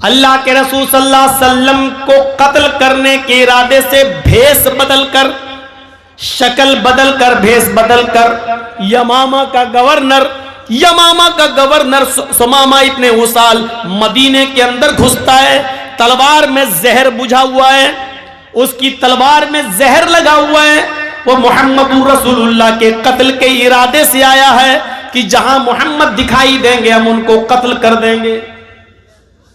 اللہ کے رسول صلی اللہ علیہ وسلم کو قتل کرنے کے ارادے سے بھیس بدل کر، شکل بدل کر، بھیس بدل کر یمامہ کا گورنر سمامہ ابن اسال مدینے کے اندر گھستا ہے، تلوار میں زہر بجھا ہوا ہے، اس کی تلوار میں زہر لگا ہوا ہے، وہ محمد رسول اللہ کے قتل کے ارادے سے آیا ہے کہ جہاں محمد دکھائی دیں گے ہم ان کو قتل کر دیں گے۔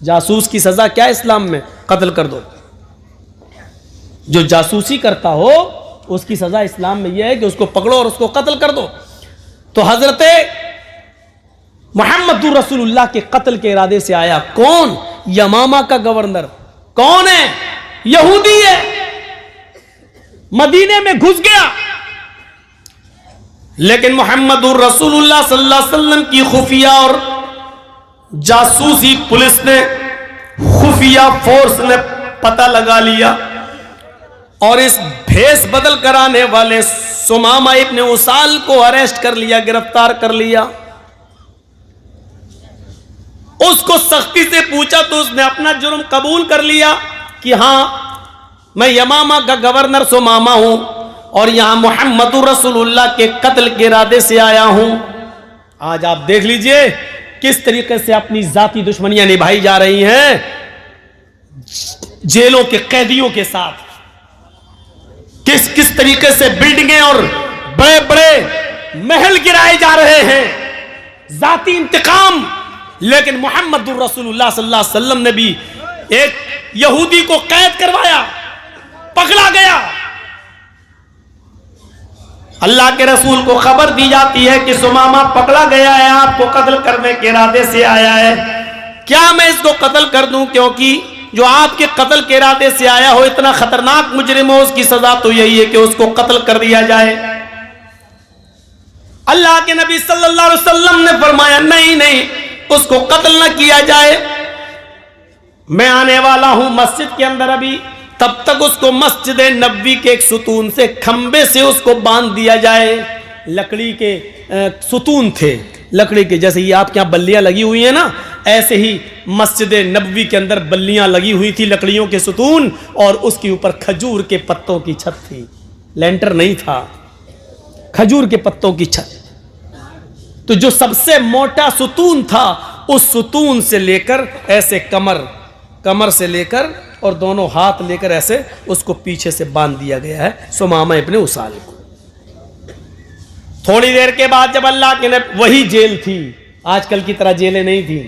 جاسوس کی سزا کیا اسلام میں؟ قتل کر دو۔ جو جاسوسی کرتا ہو اس کی سزا اسلام میں یہ ہے کہ اس کو پکڑو اور اس کو قتل کر دو۔ تو حضرت محمد رسول اللہ کے قتل کے ارادے سے آیا کون؟ یمامہ کا گورنر۔ کون ہے؟ یہودی ہے، مدینے میں گھس گیا، لیکن محمد رسول اللہ صلی اللہ علیہ وسلم کی خفیہ اور جاسوسی پولیس نے، خفیہ فورس نے پتہ لگا لیا اور اس بھیس بدل کرانے والے سمامہ ابن اسال کو اریسٹ کر لیا، گرفتار کر لیا۔ اس کو سختی سے پوچھا تو اس نے اپنا جرم قبول کر لیا کہ ہاں میں یمامہ کا گورنر سمامہ ہوں اور یہاں محمد رسول اللہ کے قتل کے ارادے سے آیا ہوں۔ آج آپ دیکھ لیجئے کس طریقے سے اپنی ذاتی دشمنیاں نبھائی جا رہی ہیں جیلوں کے قیدیوں کے ساتھ، کس طریقے سے بلڈنگیں اور بڑے بڑے محل گرائے جا رہے ہیں، ذاتی انتقام۔ لیکن محمد رسول اللہ صلی اللہ علیہ وسلم نے بھی ایک یہودی کو قید کروایا، پکڑا گیا۔ اللہ کے رسول کو خبر دی جاتی ہے کہ سمامہ پکڑا گیا ہے، آپ کو قتل کرنے کے ارادے سے آیا ہے، کیا میں اس کو قتل کر دوں؟ کیونکہ جو آپ کے قتل کے ارادے سے آیا ہو اتنا خطرناک مجرم ہو، اس کی سزا تو یہی ہے کہ اس کو قتل کر دیا جائے۔ اللہ کے نبی صلی اللہ علیہ وسلم نے فرمایا نہیں، اس کو قتل نہ کیا جائے، میں آنے والا ہوں مسجد کے اندر ابھی، تب تک اس کو مسجد نبوی کے ایک ستون سے، کھمبے سے اس کو باندھ دیا جائے۔ لکڑی کے ستون تھے، لکڑی کے، جیسے یہ آپ کے یہاں بلیاں لگی ہوئی ہیں نا، ایسے ہی مسجد نبوی کے اندر بلیاں لگی ہوئی تھی، لکڑیوں کے ستون، اور اس کے اوپر کھجور کے پتوں کی چھت تھی، لینٹر نہیں تھا، کھجور کے پتوں کی چھت۔ تو جو سب سے موٹا ستون تھا اس ستون سے لے کر ایسے کمر سے لے کر اور دونوں ہاتھ لے کر ایسے اس کو پیچھے سے باندھ دیا گیا ہے سمامہ ابن اسال کو۔ تھوڑی دیر کے بعد جب اللہ کے نبی، وہی جیل تھی، آج کل کی طرح جیلیں نہیں تھی،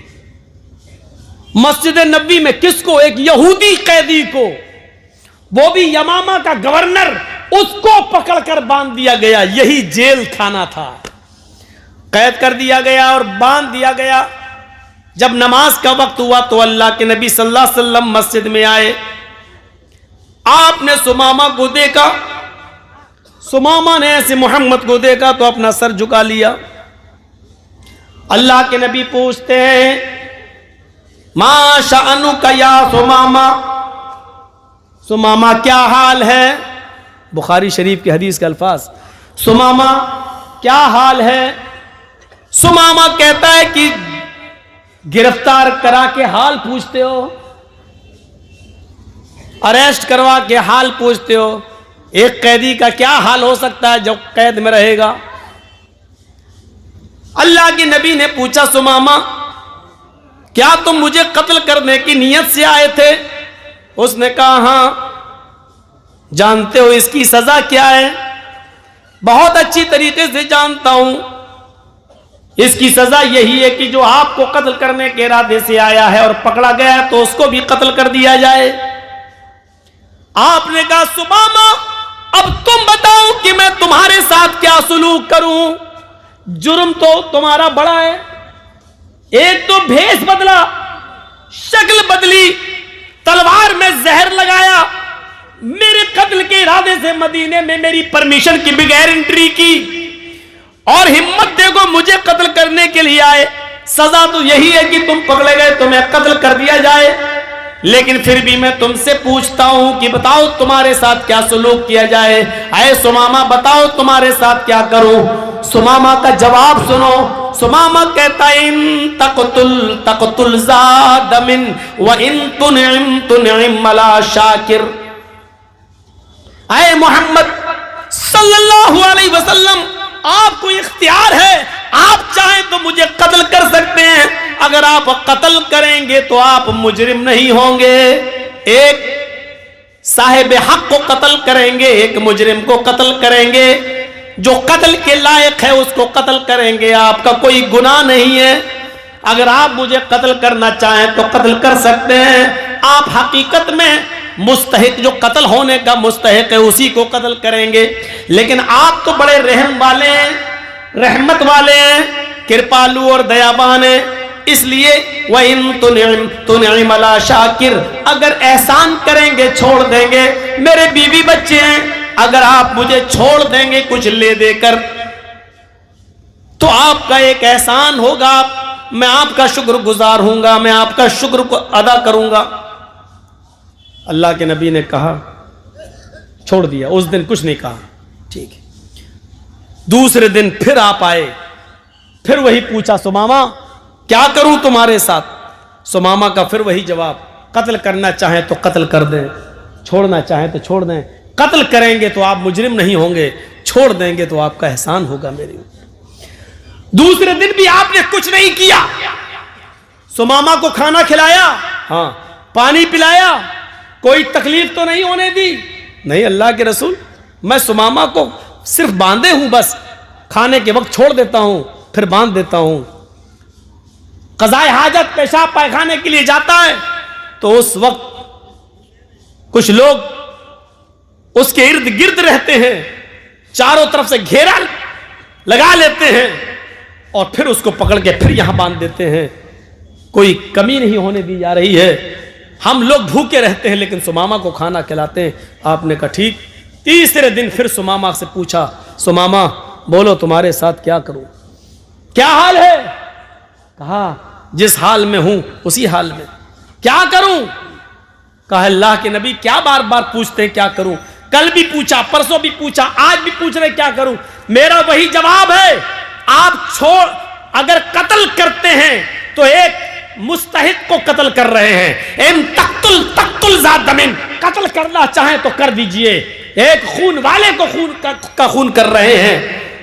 مسجد نبوی میں کس کو؟ ایک یہودی قیدی کو، وہ بھی یمامہ کا گورنر، اس کو پکڑ کر باندھ دیا گیا، یہی جیل کھانا تھا، قید کر دیا گیا اور باندھ دیا گیا۔ جب نماز کا وقت ہوا تو اللہ کے نبی صلی اللہ علیہ وسلم مسجد میں آئے، آپ نے سمامہ کو دیکھا، سمامہ نے ایسے محمد کو دیکھا تو اپنا سر جھکا لیا۔ اللہ کے نبی پوچھتے ہیں ما شأنک یا سمامہ، سمامہ کیا حال ہے؟ بخاری شریف کی حدیث کے الفاظ، سمامہ کیا حال ہے؟ سمامہ کہتا ہے کہ گرفتار کرا کے حال پوچھتے ہو، اریسٹ کروا کے حال پوچھتے ہو، ایک قیدی کا کیا حال ہو سکتا ہے جو قید میں رہے گا؟ اللہ کے نبی نے پوچھا سمامہ کیا تم مجھے قتل کرنے کی نیت سے آئے تھے؟ اس نے کہا ہاں۔ جانتے ہو اس کی سزا کیا ہے؟ بہت اچھی طریقے سے جانتا ہوں، اس کی سزا یہی ہے کہ جو آپ کو قتل کرنے کے ارادے سے آیا ہے اور پکڑا گیا ہے تو اس کو بھی قتل کر دیا جائے۔ آپ نے کہا سمامہ اب تم بتاؤ کہ میں تمہارے ساتھ کیا سلوک کروں، جرم تو تمہارا بڑا ہے، ایک تو بھیس بدلا، شکل بدلی، تلوار میں زہر لگایا، میرے قتل کے ارادے سے مدینے میں میری پرمیشن کی بغیر انٹری کی، اور ہمت دیکھو مجھے قتل کرنے کے لیے آئے، سزا تو یہی ہے کہ تم پکڑے گئے تمہیں قتل کر دیا جائے۔ لیکن پھر بھی میں تم سے پوچھتا ہوں کہ بتاؤ تمہارے ساتھ کیا سلوک کیا جائے، اے سمامہ بتاؤ تمہارے ساتھ کیا کروں۔ سمامہ کا جواب سنو، سمامہ کہتا ہے ان تقتل زاد من وان تنعم علی شاکر۔ اے محمد صلی اللہ علیہ وسلم، آپ کو اختیار ہے، آپ چاہیں تو مجھے قتل کر سکتے ہیں، اگر آپ قتل کریں گے تو آپ مجرم نہیں ہوں گے۔ ایک صاحب حق کو قتل کریں گے، ایک مجرم کو قتل کریں گے، جو قتل کے لائق ہے اس کو قتل کریں گے، آپ کا کوئی گناہ نہیں ہے۔ اگر آپ مجھے قتل کرنا چاہیں تو قتل کر سکتے ہیں، آپ حقیقت میں مستحق، جو قتل ہونے کا مستحق ہے اسی کو قتل کریں گے، لیکن آپ تو بڑے رحم والے ہیں، رحمت والے ہیں، کرپالو اور دیابان ہیں، اس لیے وَإِن تُنْعِمَ عَلَى شَاكِرٍ، اگر احسان کریں گے چھوڑ دیں گے، میرے بیوی بچے ہیں، اگر آپ مجھے چھوڑ دیں گے کچھ لے دے کر تو آپ کا ایک احسان ہوگا، میں آپ کا شکر گزار ہوں گا، میں آپ کا شکر کو ادا کروں گا۔ اللہ کے نبی نے کہا، چھوڑ دیا، اس دن کچھ نہیں کہا، ٹھیک ہے۔ دوسرے دن پھر آپ آئے، پھر وہی پوچھا، سمامہ کیا کروں تمہارے ساتھ؟ سمامہ کا پھر وہی جواب، قتل کرنا چاہیں تو قتل کر دیں، چھوڑنا چاہیں تو چھوڑ دیں، قتل کریں گے تو آپ مجرم نہیں ہوں گے، چھوڑ دیں گے تو آپ کا احسان ہوگا میرے اوپر۔ دوسرے دن بھی آپ نے کچھ نہیں کیا، سمامہ کو کھانا کھلایا، ہاں پانی پلایا، کوئی تکلیف تو نہیں ہونے دی؟ نہیں اللہ کے رسول، میں سمامہ کو صرف باندھے ہوں، بس کھانے کے وقت چھوڑ دیتا ہوں پھر باندھ دیتا ہوں۔ قضائے حاجت پیشاب پائخانے کے لیے جاتا ہے تو اس وقت کچھ لوگ اس کے ارد گرد رہتے ہیں، چاروں طرف سے گھیرا لگا لیتے ہیں اور پھر اس کو پکڑ کے پھر یہاں باندھ دیتے ہیں، کوئی کمی نہیں ہونے دی جا رہی ہے، ہم لوگ بھوکے رہتے ہیں لیکن سمامہ کو کھانا کھلاتے ہیں۔ آپ نے کہا ٹھیک۔ تیسرے دن پھر سمامہ سے پوچھا، سمامہ بولو تمہارے ساتھ کیا کروں، کیا حال ہے؟ کہا جس حال میں ہوں اسی حال میں، کیا کروں؟ کہا اللہ کے نبی کیا بار بار پوچھتے ہیں کیا کروں؟ کل بھی پوچھا، پرسوں بھی پوچھا، آج بھی پوچھ رہے کیا کروں؟ میرا وہی جواب ہے، آپ اگر قتل کرتے ہیں تو ایک مستحق کو قتل کر رہے ہیں، ان تقتل ذات دمن، قتل کرنا چاہیں تو کر دیجئے، ایک خون والے کو خون کر رہے ہیں،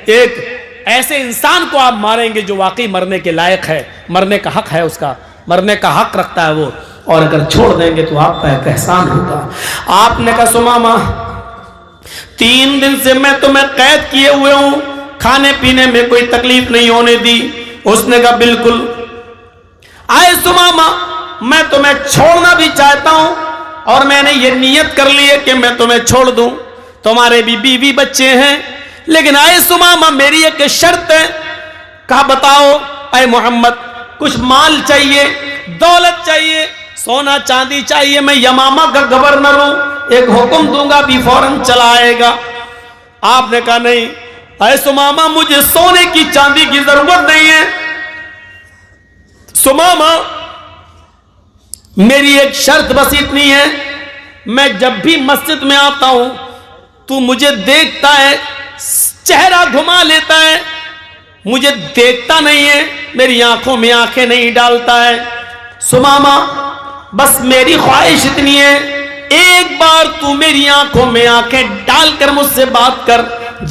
ایک ایسے انسان کو آپ ماریں گے جو واقعی مرنے کے لائق ہے، مرنے کا حق ہے، اس کا مرنے کا حق رکھتا ہے وہ، اور اگر چھوڑ دیں گے تو آپ کا ایک احسان ہوگا۔ آپ نے کہا سمامہ 3 دن سے میں تمہیں قید کیے ہوئے ہوں، کھانے پینے میں کوئی تکلیف نہیں ہونے دی۔ اس نے کہا بالکل۔ آئے سمامہ میں تمہیں چھوڑنا بھی چاہتا ہوں اور میں نے یہ نیت کر لی ہے کہ میں تمہیں چھوڑ دوں، تمہارے بھی بیوی بچے ہیں، لیکن آئے سمامہ میری ایک شرط ہے۔ کہا بتاؤ اے محمد، کچھ مال چاہیے، دولت چاہیے، سونا چاندی چاہیے، میں یمامہ کا گورنر ہوں، ایک حکم دوں گا بھی فوراً چلا آئے گا۔ آپ نے کہا نہیں اے سمامہ مجھے سونے کی چاندی کی ضرورت نہیں ہے، سمامہ میری ایک شرط بس اتنی ہے، میں جب بھی مسجد میں آتا ہوں تو مجھے دیکھتا ہے، چہرہ گھما لیتا ہے، مجھے دیکھتا نہیں ہے، میری آنکھوں میں آنکھیں نہیں ڈالتا ہے، سمامہ بس میری خواہش اتنی ہے، ایک بار تو میری آنکھوں میں آنکھیں ڈال کر مجھ سے بات کر،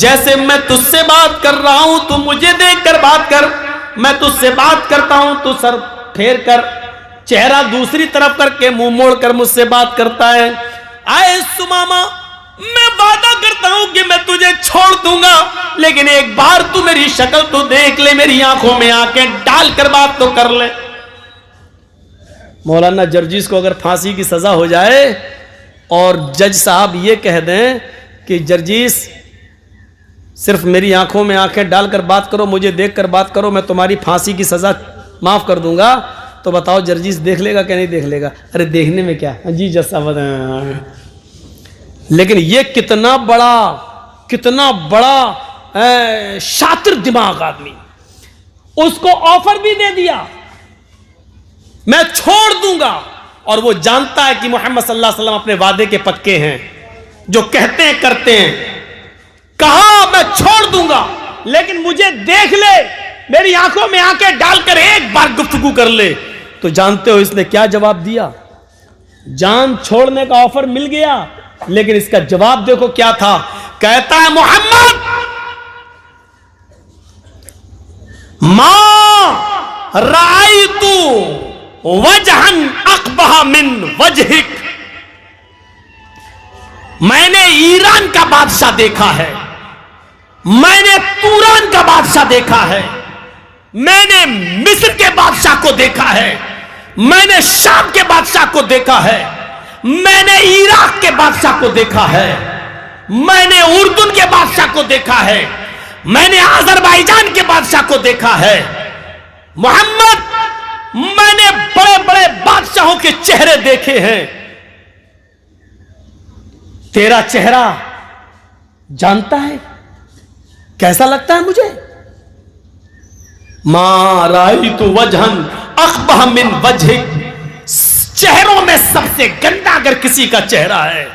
جیسے میں تجھ سے بات کر رہا ہوں تو مجھے دیکھ کر بات کر، میں تجھ سے بات کرتا ہوں تو سر پھیر کر، چہرہ دوسری طرف کر کے منہ موڑ کر مجھ سے بات کرتا ہے۔ آئے سمامہ میں وعدہ کرتا ہوں کہ میں تجھے چھوڑ دوں گا، لیکن ایک بار تو میری شکل تو دیکھ لے، میری آنکھوں میں آنکھیں ڈال کر بات تو کر لے۔ مولانا جرجیس کو اگر پھانسی کی سزا ہو جائے اور جج صاحب یہ کہہ دیں کہ جرجیس صرف میری آنکھوں میں آنکھیں ڈال کر بات کرو، مجھے دیکھ کر بات کرو، میں تمہاری پھانسی کی سزا معاف کر دوں گا، تو بتاؤ جرجیس دیکھ لے گا کہ نہیں دیکھ لے گا؟ ارے دیکھنے میں کیا جی جج صاحب، لیکن یہ کتنا بڑا شاطر دماغ آدمی، اس کو آفر بھی دے دیا میں چھوڑ دوں گا، اور وہ جانتا ہے کہ محمد صلی اللہ علیہ وسلم اپنے وعدے کے پکے ہیں، جو کہتے ہیں کرتے ہیں. کہا میں چھوڑ دوں گا لیکن مجھے دیکھ لے، میری آنکھوں میں آنکھیں ڈال کر ایک بار گفتگو کر لے. تو جانتے ہو اس نے کیا جواب دیا؟ جان چھوڑنے کا آفر مل گیا لیکن اس کا جواب دیکھو کیا تھا. کہتا ہے محمد ما رأیت وجہن اقبح من وجہک، میں نے ایران کا بادشاہ دیکھا ہے، میں نے توران کا بادشاہ دیکھا ہے، میں نے مصر کے بادشاہ کو دیکھا ہے، میں نے شام کے بادشاہ کو دیکھا ہے، میں نے عراق کے بادشاہ کو دیکھا ہے، میں نے اردن کے بادشاہ کو دیکھا ہے، میں نے آذربائیجان کے بادشاہ کو دیکھا ہے. محمد میں نے بڑے بڑے بادشاہوں کے چہرے دیکھے ہیں، تیرا چہرہ جانتا ہے کیسا لگتا ہے مجھے؟ ما رأیت وجہن اقبح من وجہک، چہروں میں سب سے گندا اگر کسی کا چہرہ ہے،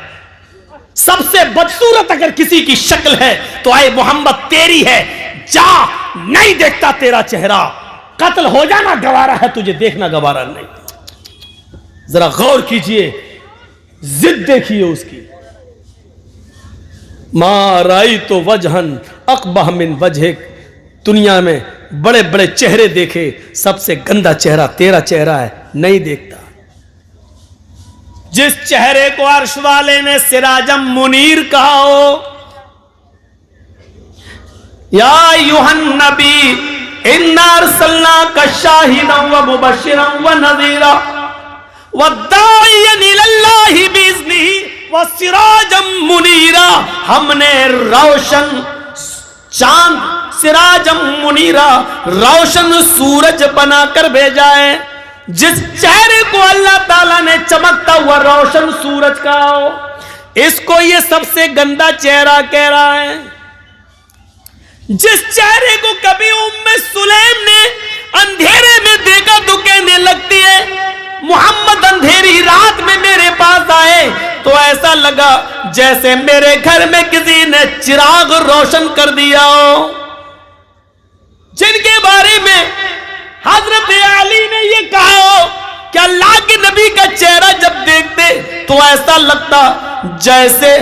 سب سے بدصورت اگر کسی کی شکل ہے تو اے محمد تیری ہے. جا، نہیں دیکھتا تیرا چہرہ، قتل ہو جانا گوارا ہے، تجھے دیکھنا گوارا نہیں. ذرا غور کیجئے، ضد دیکھیے اس کی. ما رأیت وجہن اقبح من وجہک، دنیا میں بڑے بڑے چہرے دیکھے، سب سے گندا چہرہ تیرا چہرہ ہے، نہیں دیکھتا. جس چہرے کو عرش والے نے سراجم منیر کہا ہو، یا ایھا النبی انا ارسلناک شاہدا ومبشرا ونذیرا وداعیا الی اللہ باذنہ وسراجا منیرا، ہم نے روشن چاند، سراجا منیرا روشن سورج بنا کر بھیجا ہے. جس چہرے کو اللہ تعالیٰ نے چمکتا ہوا روشن سورج کہا ہو، اس کو یہ سب سے گندا چہرہ کہہ رہا ہے. جس چہرے کو کبھی ام سلیم نے اندھیرے میں دیکھا تو کہنے لگتی ہے محمد اندھیری رات میں میرے پاس آئے تو ایسا لگا جیسے میرے گھر میں کسی نے چراغ روشن کر دیا ہو. جن کے بارے میں حضرت علی نے یہ کہا ہو کہ اللہ کے نبی کا چہرہ جب دیکھتے تو ایسا لگتا جیسے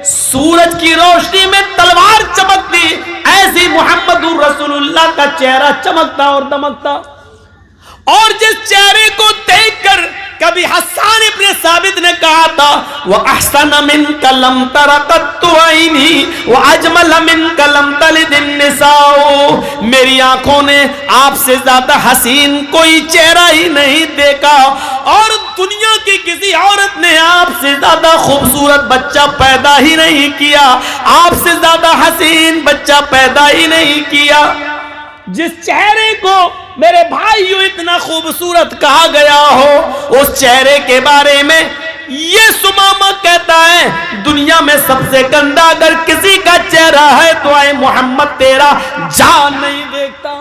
سورج کی روشنی میں تلوار چمکتی، ایسی محمد رسول اللہ کا چہرہ چمکتا اور دمکتا. اور جس چہرے کو دیکھ کر کبھی حسان ابن ثابت نے کہا تھا وَأَحْسَنَ مِنْكَ لَمْ تَرَ قَطُّ عَيْنِي وَأَجْمَلَ مِنْكَ لَمْ تَلِدِ النِّسَاءُ، میری آنکھوں نے آپ سے زیادہ حسین کوئی چہرہ ہی نہیں دیکھا، اور دنیا کی کسی عورت نے آپ سے زیادہ خوبصورت بچہ پیدا ہی نہیں کیا، آپ سے زیادہ حسین بچہ پیدا ہی نہیں کیا. جس چہرے کو میرے بھائیو اتنا خوبصورت کہا گیا ہو، اس چہرے کے بارے میں یہ سمامہ کہتا ہے دنیا میں سب سے گندا اگر کسی کا چہرہ ہے تو اے محمد تیرا جان نہیں دیکھتا.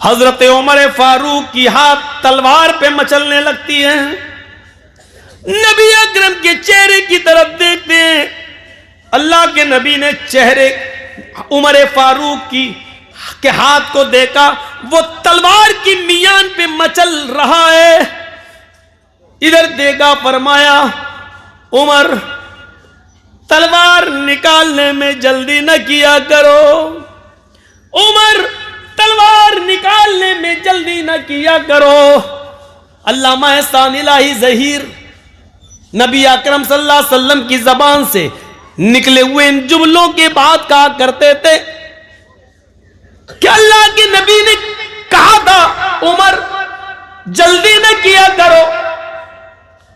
حضرت عمر فاروق کی ہاتھ تلوار پہ مچلنے لگتی ہے، نبی اکرم کے چہرے کی طرف دیکھتے ہیں. اللہ کے نبی نے چہرے عمر فاروق کے ہاتھ کو دیکھا، وہ تلوار کی میان پہ مچل رہا ہے. ادھر دیکھا، فرمایا عمر تلوار نکالنے میں جلدی نہ کیا کرو، عمر تلوار نکالنے میں جلدی نہ کیا کرو. علامہ احسان الہی ظہیر نبی اکرم صلی اللہ علیہ وسلم کی زبان سے نکلے ہوئے ان جملوں کے بعد کہا کرتے تھے کہ اللہ کے نبی نے کہا تھا عمر جلدی نہ کیا کرو،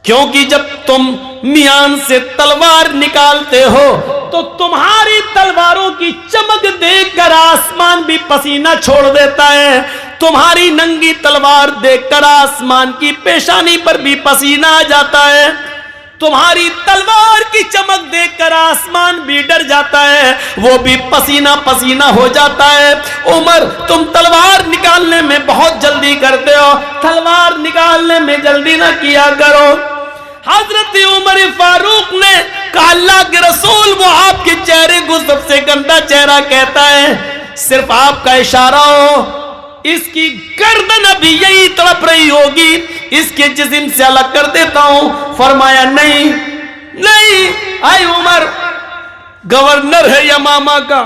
کیونکہ جب تم میان سے تلوار نکالتے ہو تو تمہاری تلواروں کی چمک دیکھ کر آسمان بھی پسینہ چھوڑ دیتا ہے، تمہاری ننگی تلوار دیکھ کر آسمان کی پیشانی پر بھی پسینہ آ جاتا ہے. تمہاری تلوار کی چمک دیکھ کر آسمان بھی ڈر جاتا ہے، وہ بھی پسینہ پسینہ ہو جاتا ہے۔ عمر تم تلوار نکالنے میں بہت جلدی کرتے ہو، تلوار نکالنے میں جلدی نہ کیا کرو۔ حضرت عمر فاروق نے کہا اللہ کے رسول وہ آپ کے چہرے کو سب سے گندا چہرہ کہتا ہے، صرف آپ کا اشارہ ہو، اس کی گردن ابھی یہی تڑپ رہی ہوگی، اس کے جسم سے الگ کر دیتا ہوں۔ فرمایا نہیں نہیں، اے عمر گورنر ہے یمامہ کا،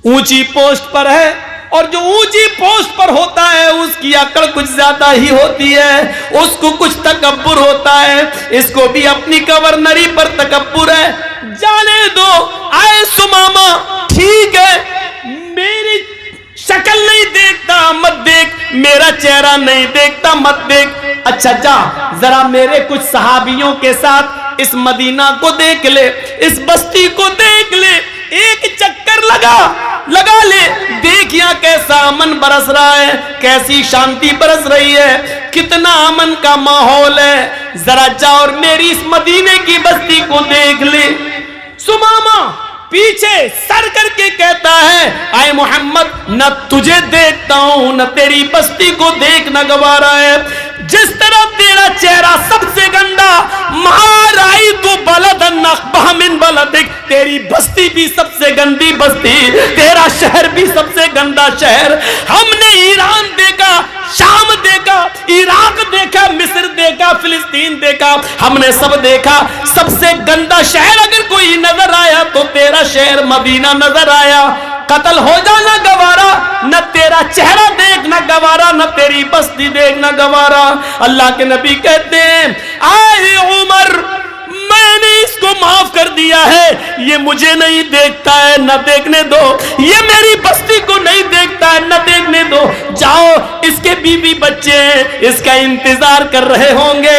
اونچی پوسٹ پر ہے، اور جو اونچی پوسٹ پر ہوتا ہے اس کی عقل کچھ زیادہ ہی ہوتی ہے، اس کو کچھ تکبر ہوتا ہے، اس کو بھی اپنی گورنری پر تکبر ہے۔ جانے دو اے سمامہ، ٹھیک ہے میری شکل نہیں دیکھتا مت دیکھ، میرا چہرہ نہیں دیکھتا مت دیکھ، اچھا جا ذرا میرے کچھ صحابیوں کے ساتھ اس مدینہ کو دیکھ لے، اس بستی کو دیکھ لے، ایک چکر لگا لے، دیکھ یہاں کیسا امن برس رہا ہے، کیسی شانتی برس رہی ہے، کتنا امن کا ماحول ہے، ذرا جا اور میری اس مدینے کی بستی کو دیکھ لے۔ سمامہ پیچھے سر کر کے کہتا ہے اے محمد نہ تجھے دیکھتا ہوں نہ تیری بستی کو دیکھنا گوارا ہے، جس طرح تیرا چہرہ سب سے گندا، مہارائی تو بلدن اقبح من بلدک، تیری بستی بھی سب سے گندی بستی، تیرا شہر بھی سب سے گندا شہر۔ ہم نے ایران دیکھا، شام دیکھا، عراق دیکھا، مصر دیکھا، فلسطین دیکھا، ہم نے سب دیکھا، سب سے گندا شہر اگر کوئی نظر آیا تو تیرا شہر مدینہ نظر آیا۔ قتل ہو جانا گوارا، نہ تیرا چہرہ دیکھنا گوارا، نہ تیری بستی دیکھنا گوارا۔ اللہ کے نبی کہتے ہیں اے عمر میں نے اس کو معاف کر دیا ہے، یہ مجھے نہیں دیکھتا ہے نہ دیکھنے دو، یہ میری بستی کو نہیں دیکھتا ہے نہ دیکھنے دو، جاؤ اس کے بیوی بچے ہیں اس کا انتظار کر رہے ہوں گے،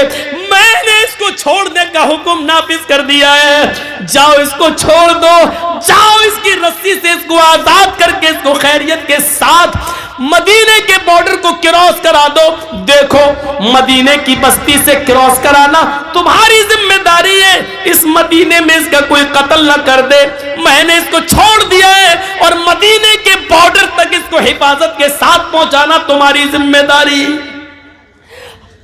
میں نے اس کو چھوڑنے کا حکم نافذ کر دیا ہے، جاؤ اس کو چھوڑ دو، جاؤ اس کی رسی سے اس کو آزاد کر کے اس کو خیریت کے ساتھ مدینے کے بارڈر کو کراس کرا دو۔ دیکھو مدینے کی بستی سے کراس کرانا تمہاری ذمہ داری ہے، اس مدینے میں اس کا کوئی قتل نہ کر دے، میں نے اس کو چھوڑ دیا ہے، اور مدینے کے بارڈر تک اس کو حفاظت کے ساتھ پہنچانا تمہاری ذمہ داری۔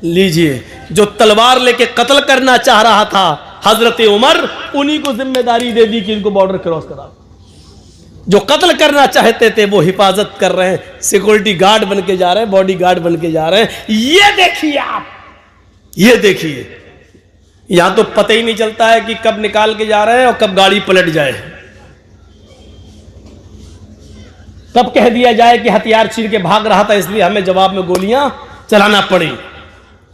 لیجئے جو تلوار لے کے قتل کرنا چاہ رہا تھا حضرت عمر، انہی کو ذمہ داری دے دی کہ ان کو بارڈر کراس کرا۔ جو قتل کرنا چاہتے تھے وہ حفاظت کر رہے ہیں، سیکورٹی گارڈ بن کے جا رہے ہیں، باڈی گارڈ بن کے جا رہے ہیں۔ یہ دیکھیے آپ، یہ دیکھیے، یہاں تو پتہ ہی نہیں چلتا ہے کہ کب نکال کے جا رہے ہیں اور کب گاڑی پلٹ جائے، کب کہہ دیا جائے کہ ہتھیار چھین کے بھاگ رہا تھا اس لیے ہمیں جواب میں گولیاں چلانا پڑی۔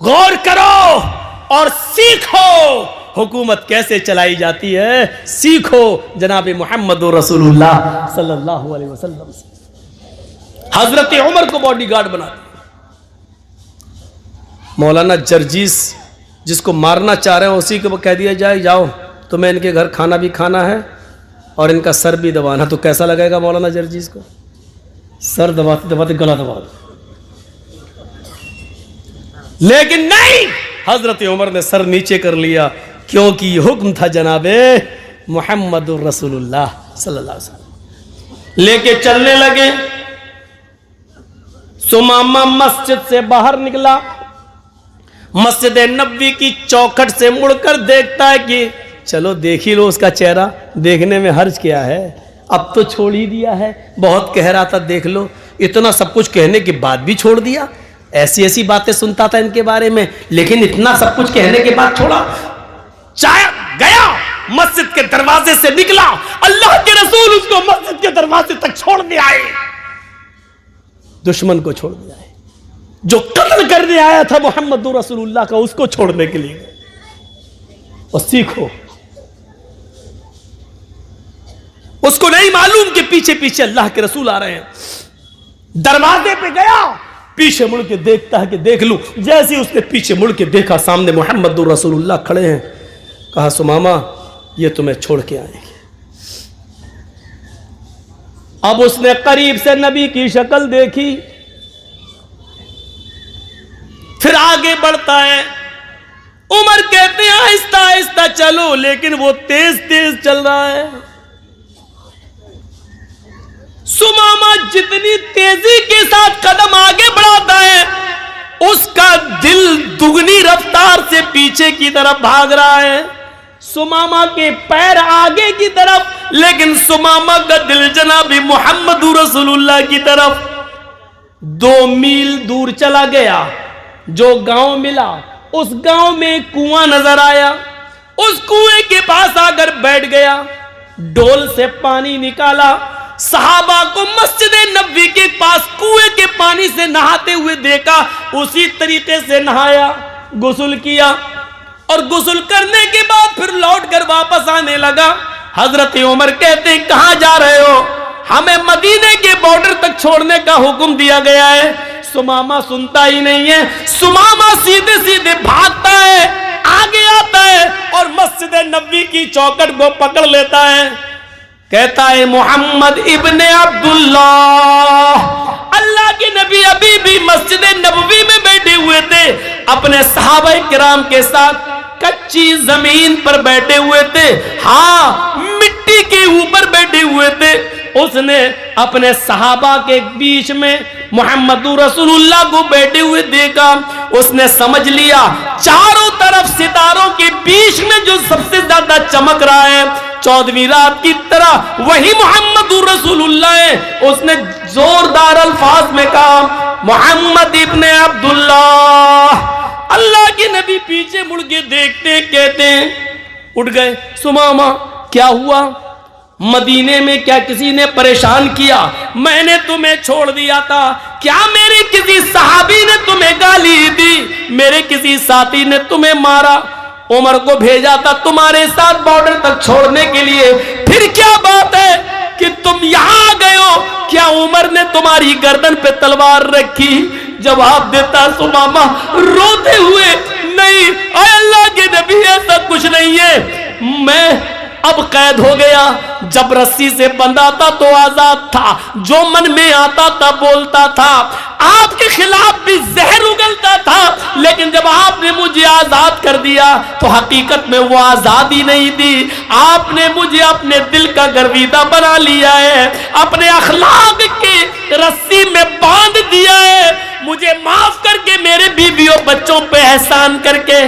غور کرو اور سیکھو حکومت کیسے چلائی جاتی ہے، سیکھو جناب محمد رسول اللہ صلی اللہ علیہ وسلم سے۔ حضرت عمر کو باڈی گارڈ بنا دیا۔ مولانا جرجیس جس کو مارنا چاہ رہے ہیں اسی کو کہہ دیا جائے جاؤ تمہیں ان کے گھر کھانا بھی کھانا ہے اور ان کا سر بھی دبانا، تو کیسا لگے گا مولانا جرجیس کو؟ سر دباتے دباتے گلا دبا دو، لیکن نہیں، حضرت عمر نے سر نیچے کر لیا، کیونکہ یہ حکم تھا جناب محمد رسول اللہ صلی اللہ علیہ وسلم۔ لے کے چلنے لگے، سمامہ مسجد سے باہر نکلا، مسجد نبوی کی چوکھٹ سے مڑ کر دیکھتا ہے کہ چلو دیکھ ہی لو اس کا چہرہ، دیکھنے میں حرج کیا ہے، اب تو چھوڑ ہی دیا ہے، بہت کہہ رہا تھا دیکھ لو، اتنا سب کچھ کہنے کے بعد بھی چھوڑ دیا، ایسی ایسی باتیں سنتا تھا ان کے بارے میں، لیکن اتنا سب کچھ کہنے کے بعد چھوڑا۔ چاہے گیا مسجد کے دروازے سے نکلا، اللہ کے رسول اس کو مسجد کے دروازے تک چھوڑ دیا ہے، دشمن کو چھوڑ دیا ہے، جو قتل کرنے آیا تھا محمد رسول اللہ کا اس کو چھوڑنے کے لیے۔ اور سیکھو، اس کو نہیں معلوم کہ پیچھے پیچھے اللہ کے رسول آ رہے ہیں، دروازے پہ گیا، پیچھے مڑ کے دیکھتا ہے کہ دیکھ لوں، جیسے اس نے پیچھے مڑ کے دیکھا سامنے محمد رسول اللہ کھڑے ہیں، کہا سمامہ یہ تمہیں چھوڑ کے آئیں گے۔ اب اس نے قریب سے نبی کی شکل دیکھی، پھر آگے بڑھتا ہے، عمر کہتے ہیں آہستہ آہستہ چلو، لیکن وہ تیز تیز چل رہا ہے۔ سمامہ جتنی تیزی کے ساتھ قدم آگے بڑھاتا ہے، اس کا دل دگنی رفتار سے پیچھے کی طرف بھاگ رہا ہے۔ سمامہ کے پیر آگے کی طرف، لیکن سمامہ کا دل جناب محمد رسول اللہ کی طرف۔ 2 میل دور چلا گیا، جو گاؤں ملا، اس گاؤں میں کنواں نظر آیا، اس کنویں کے پاس آ کر بیٹھ گیا، ڈول سے پانی نکالا، صحابہ کو مسجد نبوی کے پاس کنویں کے پانی سے نہاتے ہوئے دیکھا، اسی طریقے سے نہایا، غسل کیا، اور غسل کرنے کے بعد پھر لوٹ کر واپس آنے لگا۔ حضرت عمر کہتے ہیں کہاں جا رہے ہو؟ ہمیں مدینے کے بارڈر تک چھوڑنے کا حکم دیا گیا ہے۔ سمامہ سنتا ہی نہیں ہے، سمامہ سیدھے سیدھے بھاگتا ہے، آگے آتا ہے اور مسجد نبوی کی چوکھٹ کو پکڑ لیتا ہے۔ کہتا ہے محمد ابن عبداللہ، اللہ کے نبی ابھی بھی مسجد نبوی میں بیٹھے ہوئے تھے، اپنے صحابہ کرام کے ساتھ کچی زمین پر بیٹھے ہوئے تھے، ہاں مٹی کے اوپر بیٹھے ہوئے تھے۔ اس نے اپنے صحابہ کے بیچ میں محمد رسول اللہ کو بیٹھے ہوئے دیکھا، اس نے سمجھ لیا چاروں طرف ستاروں کے بیچ میں جو سب سے زیادہ چمک رہا ہے 14ویں رات کی طرح وہی محمد رسول اللہ ہے۔ اس نے زوردار الفاظ میں کہا محمد ابن عبداللہ۔ اللہ کے نبی پیچھے مڑ کے دیکھتے کہتے ہیں، اٹھ گئے، سمامہ کیا ہوا؟ مدینے میں کیا کسی نے پریشان کیا؟ میں نے تمہیں چھوڑ دیا تھا، کیا میرے کسی صحابی نے تمہیں گالی دی؟ میرے کسی ساتھی نے تمہیں مارا؟ عمر کو بھیجا تھا تمہارے ساتھ بارڈر تک چھوڑنے کے لیے، پھر کیا بات ہے کہ تم یہاں آ گئے ہو؟ کیا عمر نے تمہاری گردن پہ تلوار رکھی؟ جواب دیتا سمامہ روتے ہوئے، نہیں اے اللہ کے نبی ایسا کچھ نہیں ہے، میں اب قید ہو گیا، جب رسی سے بندھا تھا تو آزاد تھا، جو من میں آتا تھا بولتا تھا، آپ کے خلاف بھی زہر اگلتا تھا، لیکن جب آپ نے مجھے آزاد کر دیا تو حقیقت میں وہ آزادی نہیں دی، آپ نے مجھے اپنے دل کا گرویدہ بنا لیا ہے، اپنے اخلاق کی رسی میں باندھ دیا ہے، مجھے معاف کر کے میرے بیویوں بچوں پہ احسان کر کے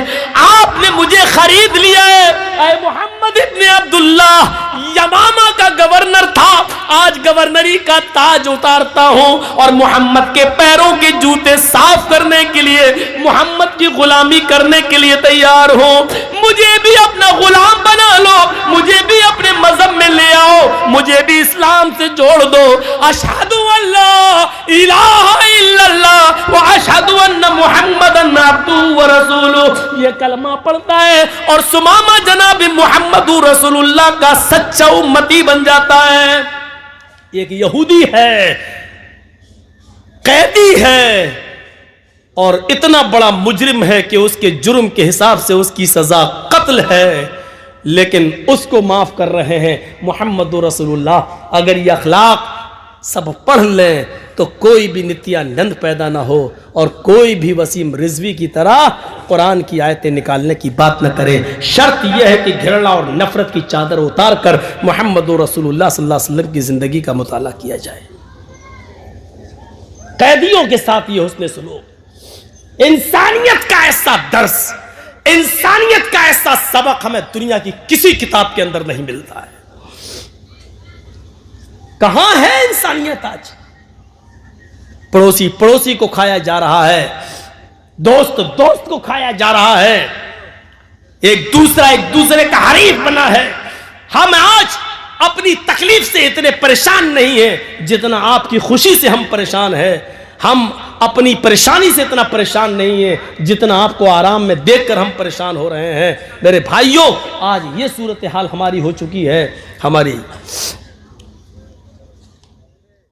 آپ نے مجھے خرید لیا ہے۔ اے محمد ابن عبداللہ، یمامہ کا گورنر تھا، آج گورنری کا تاج اتارتا ہوں اور محمد کے پیروں کے جوتے صاف کرنے کے لیے، محمد کی غلامی کرنے کے لیے تیار ہوں، مجھے بھی اپنا غلام بنا لو، مجھے بھی اپنے مذہب میں لے آؤ، مجھے بھی اسلام سے جوڑ دو۔ اشہد ان لا الہ الا اللہ واشہد ان محمدن عبدہ ورسولہ، یہ کلمہ پڑھتا ہے اور سمامہ جناب محمد رسول اللہ کا سچا امتی بن جاتا ہے۔ ایک یہودی ہے، قیدی ہے اور اتنا بڑا مجرم ہے کہ اس کے جرم کے حساب سے اس کی سزا قتل ہے، لیکن اس کو معاف کر رہے ہیں محمد رسول اللہ۔ اگر یہ اخلاق سب پڑھ لیں تو کوئی بھی نتیانند پیدا نہ ہو اور کوئی بھی وسیم رضوی کی طرح قرآن کی آیتیں نکالنے کی بات نہ کرے۔ شرط یہ ہے کہ گھرنا اور نفرت کی چادر اتار کر محمد رسول اللہ صلی اللہ علیہ وسلم کی زندگی کا مطالعہ کیا جائے۔ قیدیوں کے ساتھ یہ حسن سلوک، انسانیت کا ایسا درس، انسانیت کا ایسا سبق ہمیں دنیا کی کسی کتاب کے اندر نہیں ملتا ہے۔ کہاں ہے انسانیت آج؟ پڑوسی پڑوسی کو کھایا جا رہا ہے، دوست دوست کو کھایا جا رہا ہے، ایک دوسرے کا حریف بنا ہے۔ ہم آج اپنی تکلیف سے اتنے پریشان نہیں ہیں جتنا آپ کی خوشی سے ہم پریشان ہیں، ہم اپنی پریشانی سے اتنا پریشان نہیں ہیں جتنا آپ کو آرام میں دیکھ کر ہم پریشان ہو رہے ہیں۔ میرے بھائیوں، آج یہ صورتحال ہماری ہو چکی ہے، ہماری